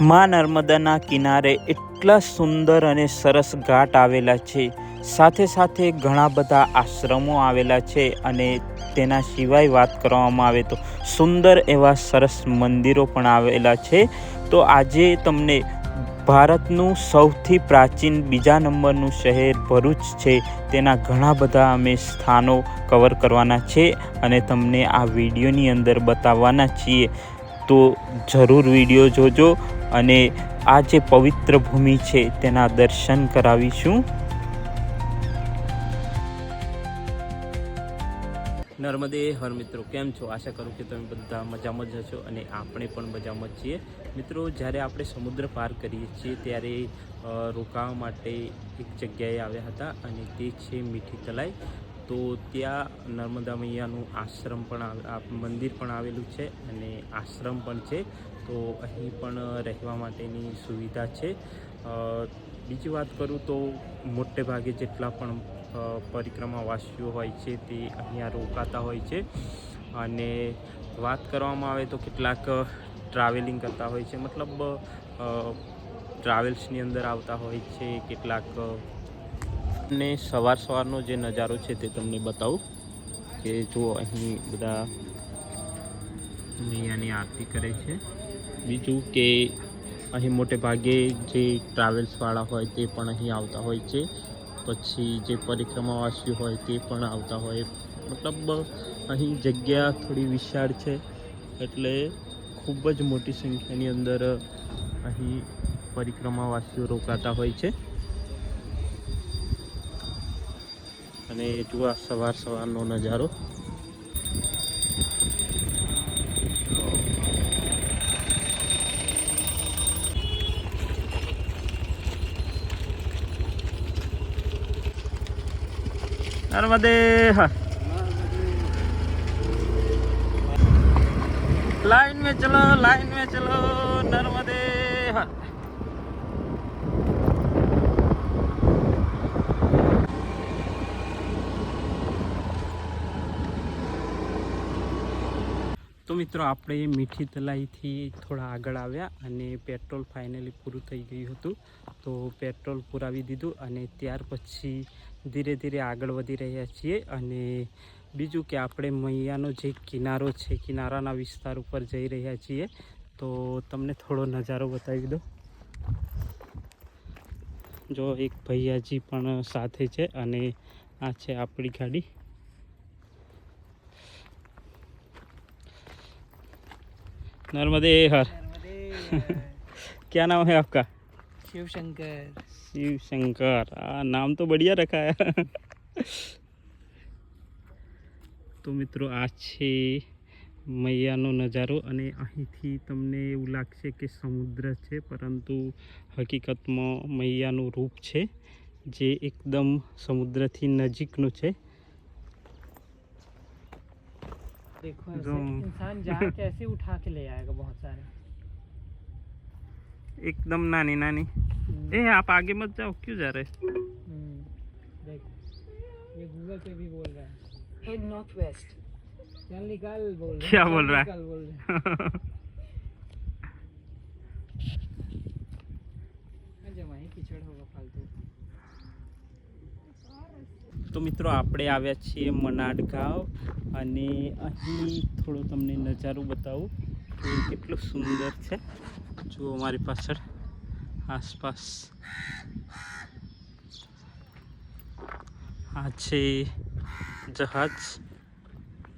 માં નર્મદાના કિનારે એટલા સુંદર અને સરસ ઘાટ આવેલા છે, સાથે સાથે ઘણા બધા આશ્રમો આવેલા છે અને તેના સિવાય વાત કરવામાં આવે તો સુંદર એવા સરસ મંદિરો પણ આવેલા છે. તો આજે તમને ભારતનું સૌથી પ્રાચીન બીજા નંબરનું શહેર ભરૂચ છે તેના ઘણા બધા અમે સ્થાનો કવર કરવાના છે અને તમને આ વિડીયોની અંદર બતાવવાના છીએ. તો જરૂર વિડીયો જોજો અને આ જે પવિત્ર ભૂમિ છે તેના દર્શન કરાવીશું. નર્મદે હર મિત્રો, કેમ છો? આશા કરું કે તમે બધા મજામાં જ હશો અને આપણે પણ મજામાં જ છીએ. મિત્રો, જ્યારે આપણે સમુદ્ર પાર કરીએ છીએ ત્યારે રોકાવા માટે એક જગ્યાએ આવ્યા હતા અને તે છે મીઠી તલાઈ. તો ત્યાં નર્મદા મૈયાનું આશ્રમ પણ મંદિર પણ આવેલું છે અને આશ્રમ પણ છે. તો અહીં પણ રહેવા માટેની સુવિધા છે. બીજી વાત કરું તો મોટે ભાગે જેટલા પણ પરિક્રમાવાસીઓ હોય છે તે અહીંયા રોકાતા હોય છે. અને વાત કરવામાં આવે તો કેટલાક ટ્રાવેલિંગ કરતા હોય છે, મતલબ ટ્રાવેલ્સની અંદર આવતા હોય છે કેટલાક. અને સવારનો જે નજારો છે તે તમને બતાવું કે જો અહીં બધા મૈયાની આરતી કરે છે. બીજું કે અહીં મોટે ભાગે જે ટ્રાવેલ્સવાળા હોય તે પણ અહીં આવતા હોય છે. પછી જે પરિક્રમાવાસીઓ હોય તે પણ આવતા હોય, મતલબ અહીં જગ્યા થોડી વિશાળ છે એટલે ખૂબ જ મોટી સંખ્યાની અંદર અહીં પરિક્રમાવાસીઓ રોકાતા હોય છે. અને જુઓ સવારનો નજારો. नर्मदे हर, लाइन में चलो नर्मदे हर. તો મિત્રો, આપણે મીઠી તલાઈથી થોડા આગળ આવ્યા અને પેટ્રોલ ફાઇનલી પૂરું થઈ ગયું હતું. તો પેટ્રોલ પુરાવી દીધું અને ત્યાર પછી ધીરે ધીરે આગળ વધી રહ્યા છીએ. અને બીજું કે આપણે મૈયાનો જે કિનારો છે, કિનારાના વિસ્તાર ઉપર જઈ રહ્યા છીએ. તો તમને થોડો નજારો બતાવી દો. જો એક ભૈયાજી પણ સાથે છે અને આ છે આપણી ગાડી. नर्मदे हर. क्या नाम है आपका? शिव शंकर. नाम तो बढ़िया रखा है. તો મિત્રો, આ છે મૈયાનો નજારો અને અહીંથી તમને એવું લાગશે કે સમુદ્ર છે, પરંતુ હકીકતમાં મૈયાનું રૂપ છે જે એકદમ સમુદ્રથી નજીકનું છે. देखो ऐसे इंसान जहाज कैसे उठा के ले आएगा बहुत सारे. एकदम नानी नानी. ए आप आगे मत जाओ, क्यों जा रहे? देख, ये गूगल पे भी बोल रहा है हेड नॉर्थ वेस्ट. चल निकाल बोल रहा. क्या बोल रहा है? जमाई कीचड़ होगा फालतू. તો મિત્રો, આપણે આવ્યા છીએ મનાડ ગાંવ અને અહીં થોડો તમને નજારો બતાવું કે કેટલું સુંદર છે. જુઓ અમારી પાછળ આસપાસ આ છે જહાજ.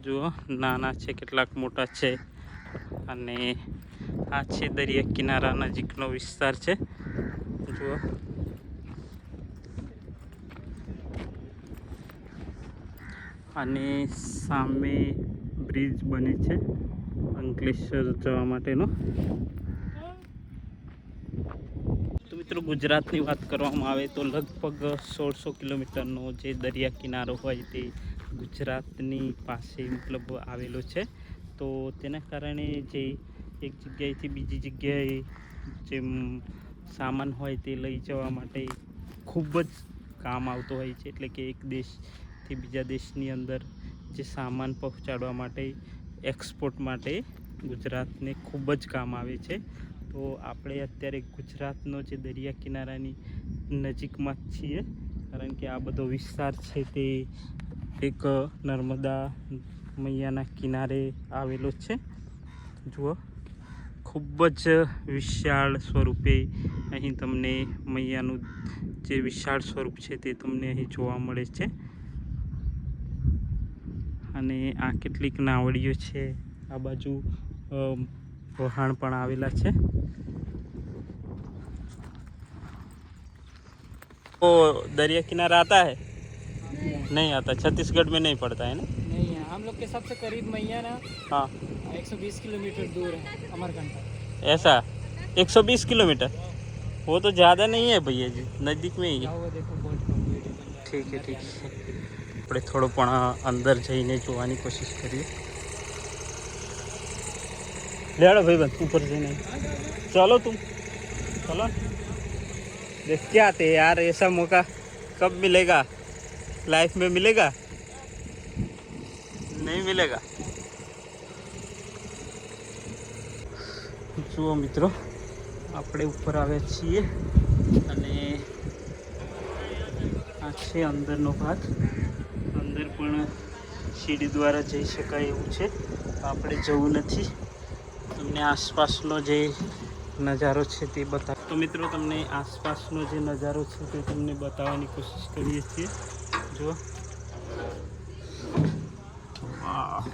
જુઓ નાના છે, કેટલાક મોટા છે અને આ છે દરિયા કિનારા નજીકનો વિસ્તાર છે. જુઓ અને સામે બ્રિજ બને છે અંકલેશ્વર જવા માટેનો. તો મિત્રો, ગુજરાતની વાત કરવામાં આવે તો લગભગ 1600 કિલોમીટરનો જે દરિયા કિનારો હોય તે ગુજરાતની પાસે મતલબ આવેલો છે. તો તેના કારણે જે એક જગ્યાએથી બીજી જગ્યાએ જે સામાન હોય તે લઈ જવા માટે ખૂબ જ કામ આવતો હોય છે. એટલે કે એક દેશથી બીજા દેશની અંદર જે સામાન પહોંચાડવા માટે, એક્સપોર્ટ માટે ગુજરાતને ખૂબ જ કામ આવે છે. તો આપણે અત્યારે ગુજરાતનો જે દરિયા કિનારાની નજીકમાં જ છીએ, કારણ કે આ બધો વિસ્તાર છે તે એક નર્મદા મૈયાના કિનારે આવેલો છે. જુઓ, ખૂબ જ વિશાળ સ્વરૂપે અહીં તમને મૈયાનું જે વિશાળ સ્વરૂપ છે તે તમને અહીં જોવા મળે છે. અને આ કેટલીક નાવડીઓ છે, આ બાજુ વહાણ પણ આવેલા છે. वो दरिया किनारा आता है? नहीं आता, छत्तीसगढ़ में नहीं पड़ता है ना? नहीं है, हम लोग के सबसे करीब मैया ना हाँ, 120 किलोमीटर दूर है अमरकंटक. ऐसा 120 किलोमीटर? वो तो ज़्यादा नहीं है भैया जी, नज़दीक में ही है. जाओ देखो बोट कंप्लीट बन जाएगा. ठीक है, ठीक है. આપણે થોડો પણ અંદર જઈને જોવાની કોશિશ કરીએ. લેડો ભાઈबंद ऊपर जैने चलो तुम चलो देख के आते हैं यार. ऐसा मौका कब मिलेगा? लाइफ में मिलेगा? नहीं मिलेगा. જુઓ મિત્રો, આપણે ઉપર આવ્યા છીએ અને આ છે અંદરનો ભાગ. અંદર પણ સીડી દ્વારા જઈ શકાય એવું છે. આપણે જવું નથી. તમને આસપાસનો જે નજારો છે તે બતાવ. તો મિત્રો, તમને આસપાસનો જે નજારો છે તે તમને બતાવવાની કોશિશ કરીએ છીએ. જુઓ, વાહ,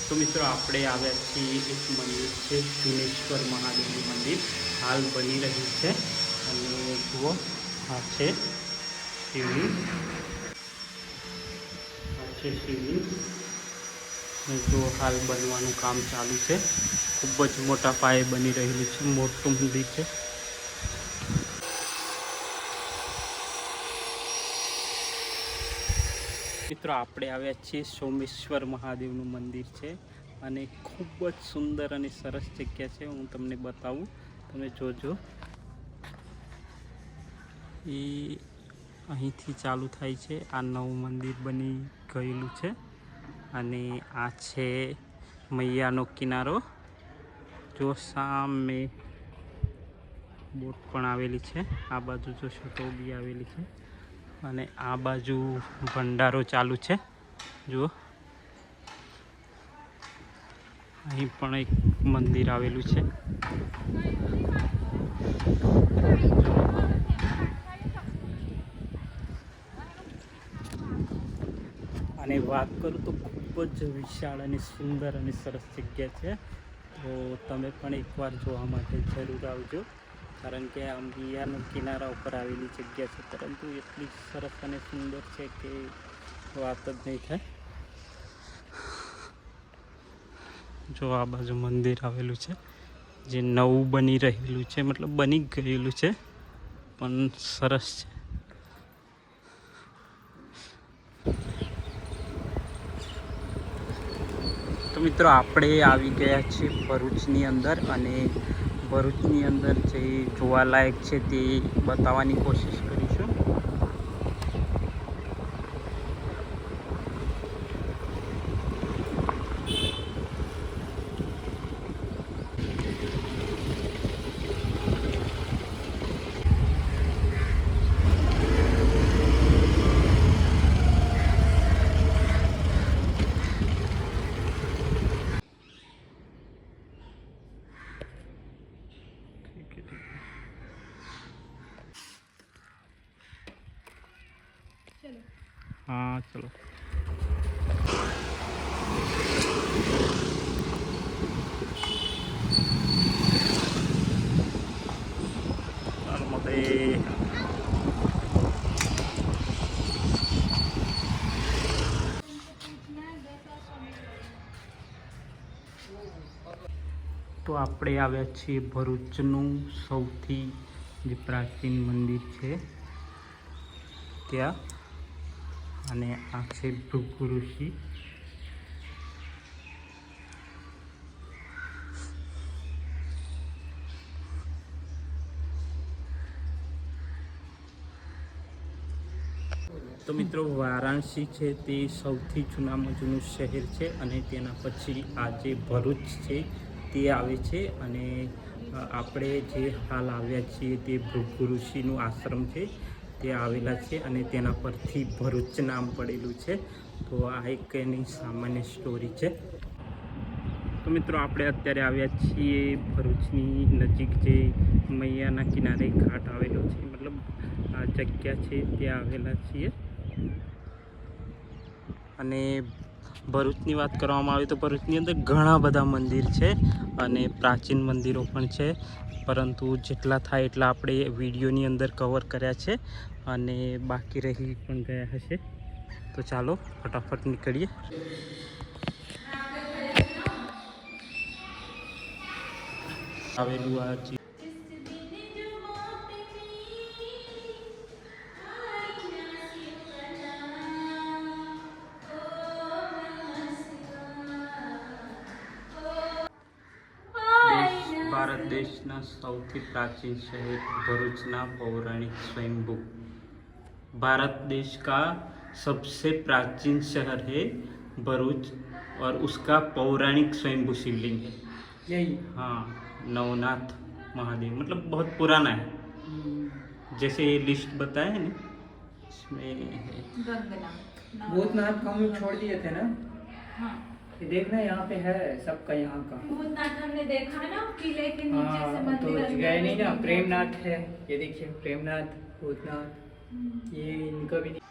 તો મિત્રો, આપણે આવ્યા છીએ એક મંદિર છે, જુનેશ્વર મહાદેવનું મંદિર. હાલ બની રહ્યું છે. અને જુઓ, આ છે શિવલિંગ. આ છે શિવલિંગ. અને જો હાલ બનવાનું કામ ચાલુ છે. ખૂબ જ મોટા પાયે બની રહેલું છે. મોટું મંદિર છે. મિત્રો, આપણે આવ્યા છીએ સોમેશ્વર મહાદેવનું મંદિર છે અને ખૂબ જ સુંદર અને સરસ જગ્યા છે. હું તમને બતાવું, તમે જોજો. એ અહીંથી ચાલુ થાય છે. આ નવું મંદિર બની ગયેલું છે અને આ છે મૈયાનો કિનારો. જો સામે બોટ પણ આવેલી છે. આ બાજુ જોશો તો બી આવેલી છે. અને આ બાજુ ભંડારો ચાલુ છે. જુઓ, અહીં પણ એક મંદિર આવેલું છે. અને વાત કરું તો ખૂબ જ વિશાળ અને સુંદર અને સરસ જગ્યા છે. તો તમે પણ એકવાર જોવા માટે જરૂર આવજો, કારણ કે આ મૈયાનો કિનારા ઉપર આવેલી જગ્યા છે, પરંતુ એટલી સરસ અને સુંદર છે કે વાત જ નહીં થાય. જો આ બાજુ મંદિર આવેલું છે, જે નવું બની રહેલું છે, મતલબ બની ગયેલું છે, પણ સરસ છે. તો મિત્રો, આપણે આવી ગયા છીએ ભરૂચની અંદર અને ભરૂચની અંદર જે જોવાલાયક છે તે બતાવવાની કોશિશ કરીશું. हाँ चलो. नर्मदे. તો આપણે આવ્યા છીએ ભરૂચનું સૌથી જે પ્રાચીન મંદિર છે જગ્યા અને આ છે ભૃગુ ઋષિ. તો મિત્રો વારાણસી છે તે સૌથી જૂનામાં જૂનું શહેર છે અને તેના પછી આ જે ભરૂચ છે તે આવે છે અને આપણે જે હાલ આવ્યા છીએ તે ભૃગુ ઋષિનું આશ્રમ છે તે આવેલા છે અને તેના પરથી ભરૂચ નામ પડેલું છે. તો આ એક એની સામાન્ય સ્ટોરી છે. તો મિત્રો આપણે અત્યારે આવ્યા છીએ ભરૂચની નજીક જે મૈયાના કિનારે ઘાટ આવેલો છે, મતલબ આ જગ્યા છે ત્યાં આવેલા છીએ. અને ભરૂચની વાત કરવામાં આવે તો ભરૂચની અંદર ઘણા બધા મંદિર છે અને પ્રાચીન મંદિરો પણ છે, પરંતુ જેટલા થાય એટલા આપણે વિડીયોની અંદર કવર કર્યા છે અને બાકી રહી પણ ગયા હશે. તો ચાલો ફટાફટ નીકળીએ. આવેલું આ ભારત દેશના સૌથી પ્રાચीन शहर भरूचना पौराणिक स्वयंभू. भारत देश का सबसे प्राचीन शहर है भरूच और उसका पौराणिक स्वयंभू शिवलिंग है. यही हाँ, नवनाथ महादेव, मतलब बहुत पुराना है. जैसे ये लिस्ट बताया है ना, इसमें भूतनाथ को हम छोड़ दिए थे ना. हाँ, ये देखना यहाँ पे है सबका यहाँ का. भूतनाथ हमने देखा ना किले के नीचे से हाँ तो मंदिर गए नहीं ना. प्रेमनाथ है, ये देखिए प्रेमनाथ, भूतनाथ, ये इनका भी नहीं.